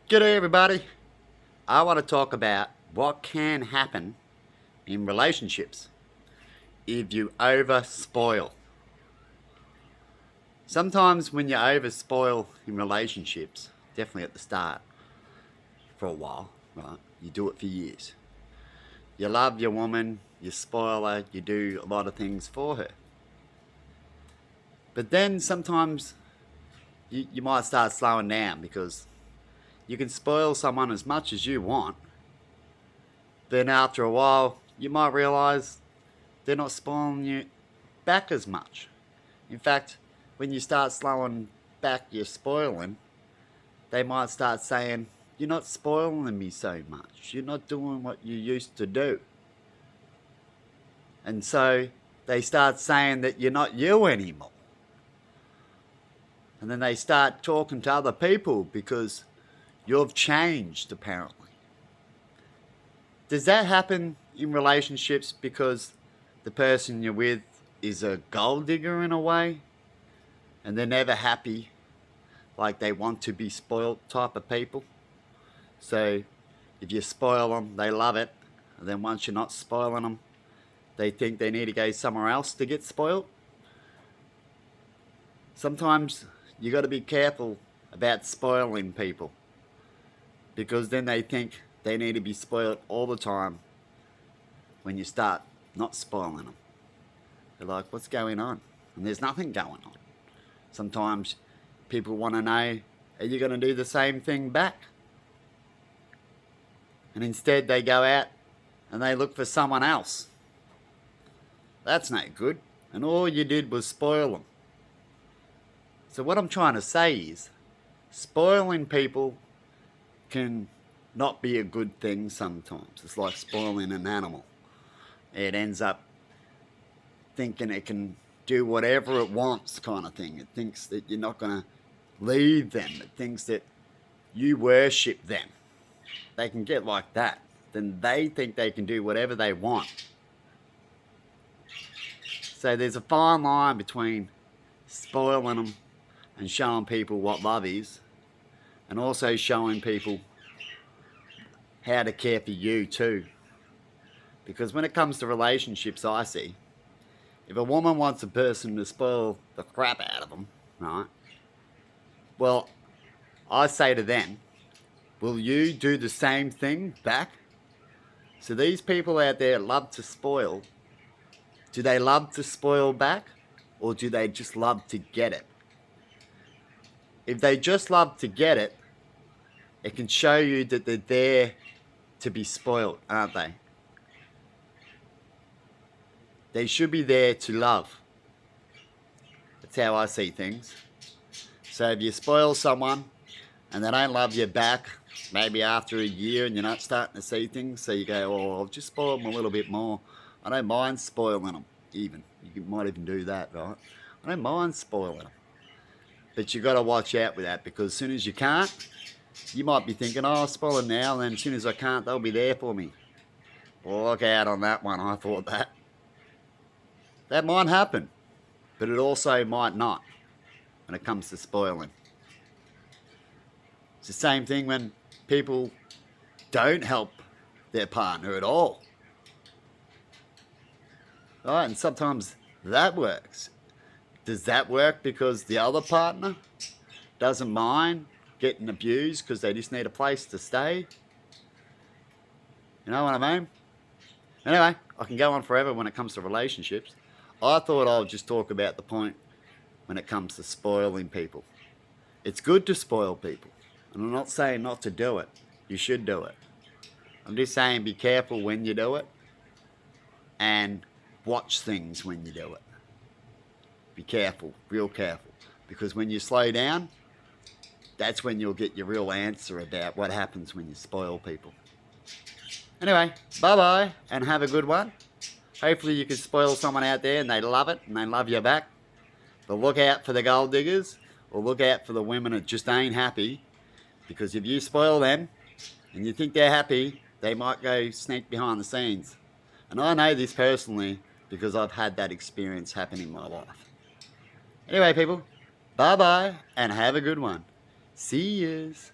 G'day everybody. I want to talk about what can happen in relationships if you over spoil. Sometimes when you over spoil in relationships, definitely at the start for a while, right? You do it for years. You love your woman, you spoil her, you do a lot of things for her. But then sometimes you might start slowing down because you can spoil someone as much as you want. Then after a while, you might realize they're not spoiling you back as much. In fact, when you start slowing back your spoiling, they might start saying, "You're not spoiling me so much. You're not doing what you used to do." And so they start saying that you're not you anymore. And then they start talking to other people because you've changed, apparently. Does that happen in relationships because the person you're with is a gold digger in a way and they're never happy, like they want to be spoiled type of people? So if you spoil them, they love it, and then once you're not spoiling them, they think they need to go somewhere else to get spoiled? Sometimes you got to be careful about spoiling people, because then they think they need to be spoiled all the time when you start not spoiling them. They're like, "What's going on?" And there's nothing going on. Sometimes people want to know, are you going to do the same thing back? And instead they go out and they look for someone else. That's no good. And all you did was spoil them. So what I'm trying to say is, spoiling people can not be a good thing sometimes. It's like spoiling an animal. It ends up thinking it can do whatever it wants, kind of thing. It thinks that you're not going to leave them. It thinks that you worship them. They can get like that. Then they think they can do whatever they want. So there's a fine line between spoiling them and showing people what love is, and also showing people how to care for you too. Because when it comes to relationships, I see, if a woman wants a person to spoil the crap out of them, right? Well, I say to them, will you do the same thing back? So these people out there love to spoil. Do they love to spoil back, or do they just love to get it? If they just love to get it, it can show you that they're there to be spoiled, aren't they? They should be there to love. That's how I see things. So if you spoil someone and they don't love you back, maybe after a year, and you're not starting to see things, so you go, "Oh, I'll just spoil them a little bit more. I don't mind spoiling them." Even you might even do that, right? I don't mind spoiling them. But you got to watch out with that, because as soon as you can't, you might be thinking, "Oh, I'll spoil them now, and then as soon as I can't, they'll be there for me." Well, look out on that one. I thought that. That might happen, but it also might not when it comes to spoiling. It's the same thing when people don't help their partner at all. Right? And sometimes that works. Does that work because the other partner doesn't mind getting abused because they just need a place to stay? You know what I mean? Anyway, I can go on forever when it comes to relationships. I thought I'll just talk about the point when it comes to spoiling people. It's good to spoil people. And I'm not saying not to do it. You should do it. I'm just saying be careful when you do it, and watch things when you do it. Be careful, real careful. Because when you slow down, that's when you'll get your real answer about what happens when you spoil people. Anyway, bye-bye, and have a good one. Hopefully you can spoil someone out there and they love it and they love you back. But look out for the gold diggers, or look out for the women that just ain't happy. Because if you spoil them and you think they're happy, they might go sneak behind the scenes. And I know this personally because I've had that experience happen in my life. Anyway, people, bye-bye and have a good one. See yous.